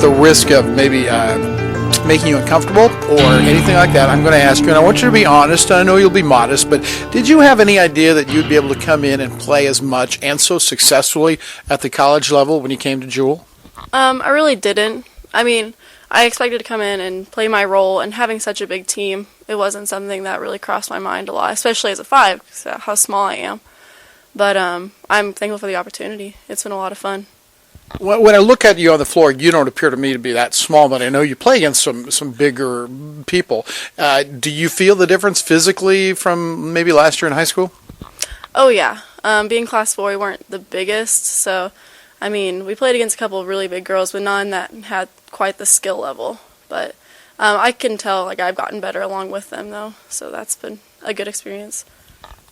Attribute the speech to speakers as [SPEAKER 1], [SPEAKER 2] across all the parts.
[SPEAKER 1] the risk of maybe making you uncomfortable or anything like that, I'm going to ask you, and I want you to be honest. I know you'll be modest, but did you have any idea that you'd be able to come in and play as much and so successfully at the college level when you came to Jewel?
[SPEAKER 2] I really didn't. I mean, I expected to come in and play my role, and having such a big team, it wasn't something that really crossed my mind a lot, especially as a 5, because how small I am. But I'm thankful for the opportunity. It's been a lot of fun.
[SPEAKER 1] When I look at you on the floor, you don't appear to me to be that small, but I know you play against some bigger people. Do you feel the difference physically from maybe last year in high school?
[SPEAKER 2] Oh, yeah. Being Class 4, we weren't the biggest, so, I mean, we played against a couple of really big girls, but none that had quite the skill level. But I can tell, like, I've gotten better along with them, though, so that's been a good experience.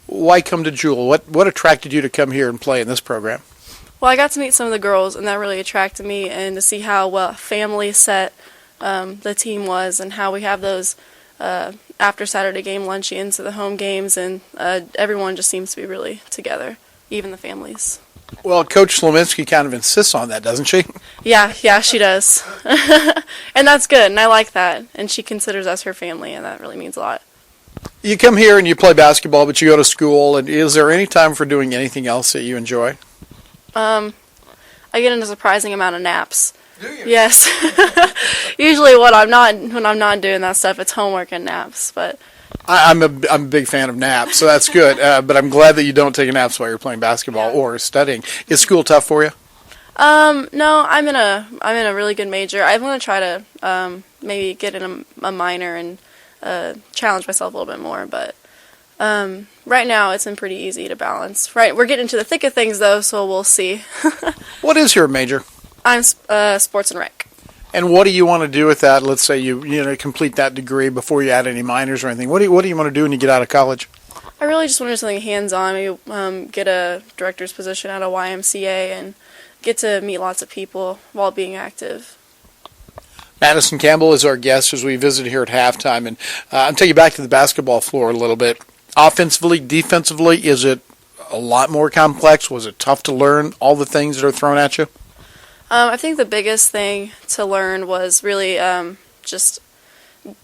[SPEAKER 1] Why come to Jewel? What attracted you to come here and play in this program?
[SPEAKER 2] Well, I got to meet some of the girls, and that really attracted me, and to see how well family set the team was, and how we have those after Saturday game luncheons to the home games, and everyone just seems to be really together, even the families.
[SPEAKER 1] Well, Coach Slominski kind of insists on that, doesn't she?
[SPEAKER 2] Yeah, she does. And that's good, and I like that. And she considers us her family, and that really means a lot.
[SPEAKER 1] You come here and you play basketball, but you go to school, and is there any time for doing anything else that you enjoy?
[SPEAKER 2] I get in a surprising amount of naps.
[SPEAKER 1] Do you?
[SPEAKER 2] Yes. Usually when I'm not doing that stuff, it's homework and naps, but
[SPEAKER 1] I'm a big fan of naps, so that's good. But I'm glad that you don't take naps while you're playing basketball or studying. Is school tough for you?
[SPEAKER 2] No, I'm in a really good major. I want to try to maybe get in a minor and challenge myself a little bit more, but right now it's been pretty easy to balance. Right, we're getting into the thick of things though, so we'll see.
[SPEAKER 1] What is your major?
[SPEAKER 2] I'm sports and rec.
[SPEAKER 1] And what do you want to do with that? Let's say you complete that degree before you add any minors or anything. What do you want to do when you get out of college?
[SPEAKER 2] I really just want to do something hands-on. Maybe get a director's position at a YMCA and get to meet lots of people while being active.
[SPEAKER 1] Madison Campbell is our guest as we visit here at halftime, and I'm taking you back to the basketball floor a little bit. Offensively, defensively, is it a lot more complex? Was it tough to learn all the things that are thrown at you?
[SPEAKER 2] I think the biggest thing to learn was really just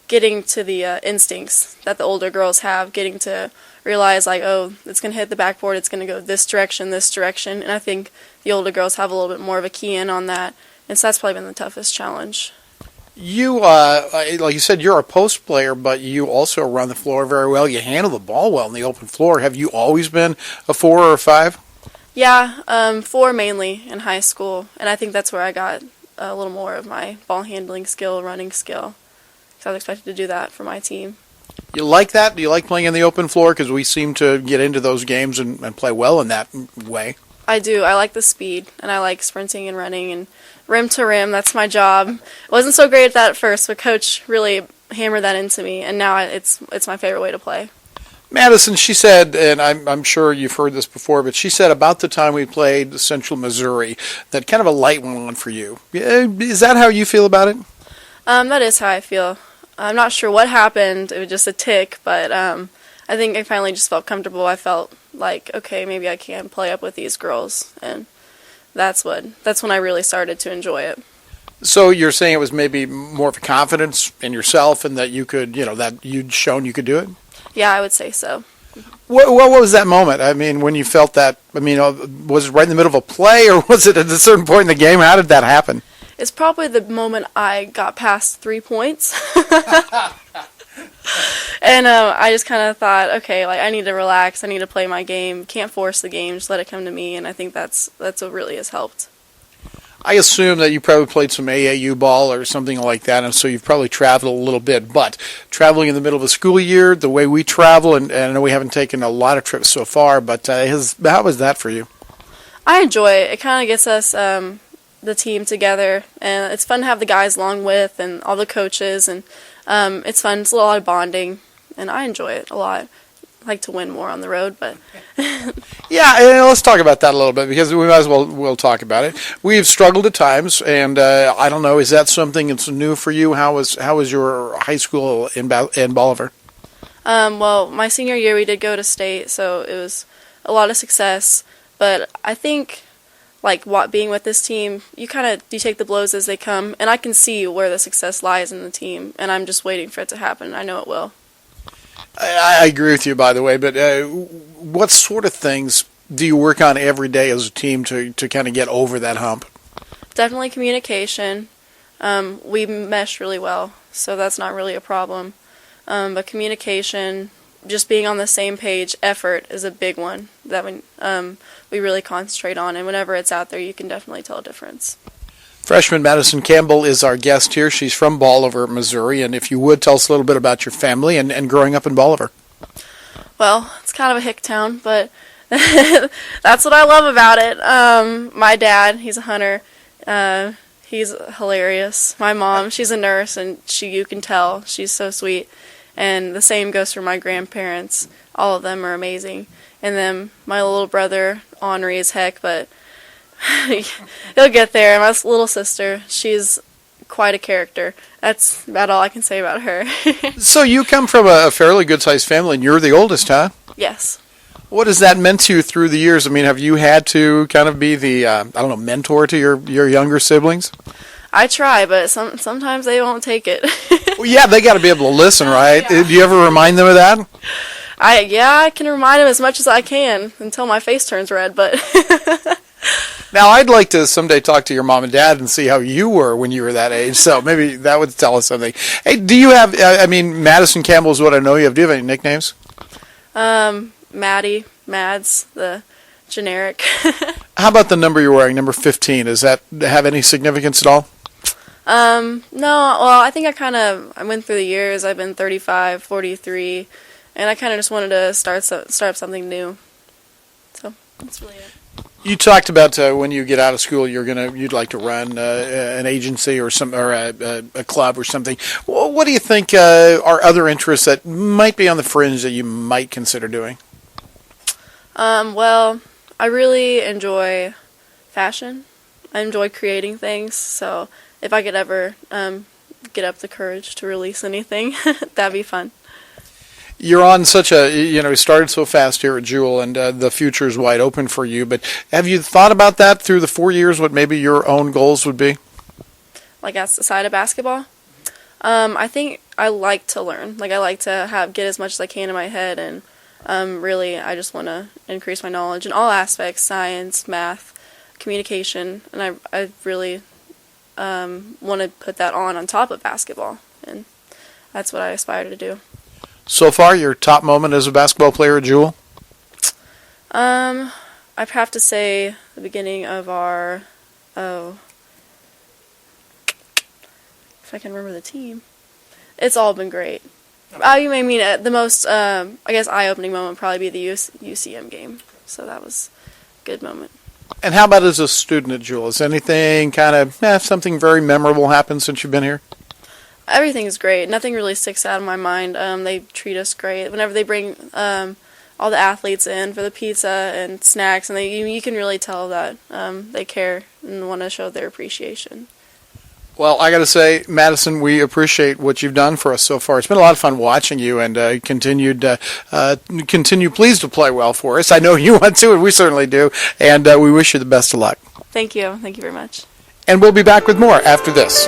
[SPEAKER 2] getting to the instincts that the older girls have, getting to realize, like, oh, it's going to hit the backboard, it's going to go this direction, and I think the older girls have a little bit more of a key in on that, and so that's probably been the toughest challenge.
[SPEAKER 1] You, like you said, you're a post player, but you also run the floor very well. You handle the ball well in the open floor. Have you always been a 4 or a 5?
[SPEAKER 2] Yeah, 4 mainly in high school, and I think that's where I got a little more of my ball handling skill, running skill, because I was expected to do that for my team.
[SPEAKER 1] You like that? Do you like playing in the open floor? Because we seem to get into those games and play well in that way.
[SPEAKER 2] I do. I like the speed, and I like sprinting and running, and rim to rim, that's my job. I wasn't so great at that at first, but Coach really hammered that into me, and now it's my favorite way to play.
[SPEAKER 1] Madison, she said, and I'm sure you've heard this before, but she said about the time we played Central Missouri that kind of a light went on for you. Is that how you feel about it?
[SPEAKER 2] That is how I feel. I'm not sure what happened. It was just a tick, but I think I finally just felt comfortable. I felt like, okay, maybe I can play up with these girls, and that's when I really started to enjoy it.
[SPEAKER 1] So you're saying it was maybe more of a confidence in yourself and that you could, that you'd shown you could do it?
[SPEAKER 2] Yeah, I would say so.
[SPEAKER 1] What was that moment? I mean, when you felt that, was it right in the middle of a play or was it at a certain point in the game? How did that happen?
[SPEAKER 2] It's probably the moment I got past 3 points. And I just kind of thought, okay, like I need to relax. I need to play my game. Can't force the game. Just let it come to me. And I think that's what really has helped.
[SPEAKER 1] I assume that you probably played some AAU ball or something like that, and so you've probably traveled a little bit. But traveling in the middle of a school year, the way we travel, and I know we haven't taken a lot of trips so far, but how was that for you?
[SPEAKER 2] I enjoy it. It kind of gets us the team together, and it's fun to have the guys along with and all the coaches, and it's fun. It's a lot of bonding, and I enjoy it a lot. I like to win more on the road, but
[SPEAKER 1] yeah, and let's talk about that a little bit because we might as well we'll talk about it. We've struggled at times, and I don't know, is that something that's new for you? How was your high school in Bolivar?
[SPEAKER 2] Well, my senior year we did go to state, so it was a lot of success. But I think like being with this team, you take the blows as they come, and I can see where the success lies in the team, and I'm just waiting for it to happen. I know it will.
[SPEAKER 1] I agree with you, by the way, but what sort of things do you work on every day as a team to kind of get over that hump?
[SPEAKER 2] Definitely communication. We mesh really well, so that's not really a problem. But communication, just being on the same page, effort is a big one that we really concentrate on, and whenever it's out there, you can definitely tell a difference.
[SPEAKER 1] Freshman Madison Campbell is our guest here. She's from Bolivar, Missouri, and if you would, tell us a little bit about your family and growing up in Bolivar.
[SPEAKER 2] Well, it's kind of a hick town, but that's what I love about it. My dad, he's a hunter. He's hilarious. My mom, she's a nurse, and you can tell she's so sweet. And the same goes for my grandparents. All of them are amazing. And then my little brother, ornery as heck, but he'll get there. My little sister, she's quite a character. That's about all I can say about her.
[SPEAKER 1] So you come from a fairly good-sized family, and you're the oldest, huh?
[SPEAKER 2] Yes.
[SPEAKER 1] What has that meant to you through the years? I mean, have you had to kind of be the, mentor to your younger siblings?
[SPEAKER 2] I try, but sometimes they won't take it.
[SPEAKER 1] Well, yeah, they got to be able to listen, right?
[SPEAKER 2] Yeah.
[SPEAKER 1] Do you ever remind them of that?
[SPEAKER 2] I can remind them as much as I can until my face turns red, but...
[SPEAKER 1] Now, I'd like to someday talk to your mom and dad and see how you were when you were that age, so maybe that would tell us something. Hey, do you have, Madison Campbell is what I know you have. Do you have any nicknames?
[SPEAKER 2] Maddie, Mads, the generic.
[SPEAKER 1] How about the number you're wearing, number 15? Does that have any significance at all?
[SPEAKER 2] No, well, I think I went through the years. I've been 35, 43, and I kind of just wanted to start up something new. So, that's really it.
[SPEAKER 1] You talked about when you get out of school, you'd like to run an agency or a club or something. Well, what do you think are other interests that might be on the fringe that you might consider doing?
[SPEAKER 2] Well, I really enjoy fashion. I enjoy creating things, so if I could ever get up the courage to release anything, that'd be fun.
[SPEAKER 1] You're on such you started so fast here at Jewel, and the future is wide open for you, but have you thought about that through the 4 years, what maybe your own goals would be?
[SPEAKER 2] Like outside of basketball? I think I like to learn. Like I like to get as much as I can in my head, and really I just want to increase my knowledge in all aspects, science, math, communication, and I really want to put that on top of basketball, and that's what I aspire to do.
[SPEAKER 1] So far, your top moment as a basketball player at Jewel?
[SPEAKER 2] I'd have to say the beginning of if I can remember the team. It's all been great. You may mean the most, I guess, eye-opening moment would probably be the UCM game. So that was a good moment.
[SPEAKER 1] And how about as a student at Jewel? Has anything something very memorable happened since you've been here?
[SPEAKER 2] Everything's great. Nothing really sticks out of my mind. They treat us great. Whenever they bring all the athletes in for the pizza and snacks, and you can really tell that they care and want to show their appreciation.
[SPEAKER 1] Well, I got to say, Madison, we appreciate what you've done for us so far. It's been a lot of fun watching you, and continue please to play well for us. I know you want to, and we certainly do, and we wish you the best of luck.
[SPEAKER 2] Thank you. Thank you very much.
[SPEAKER 1] And we'll be back with more after this.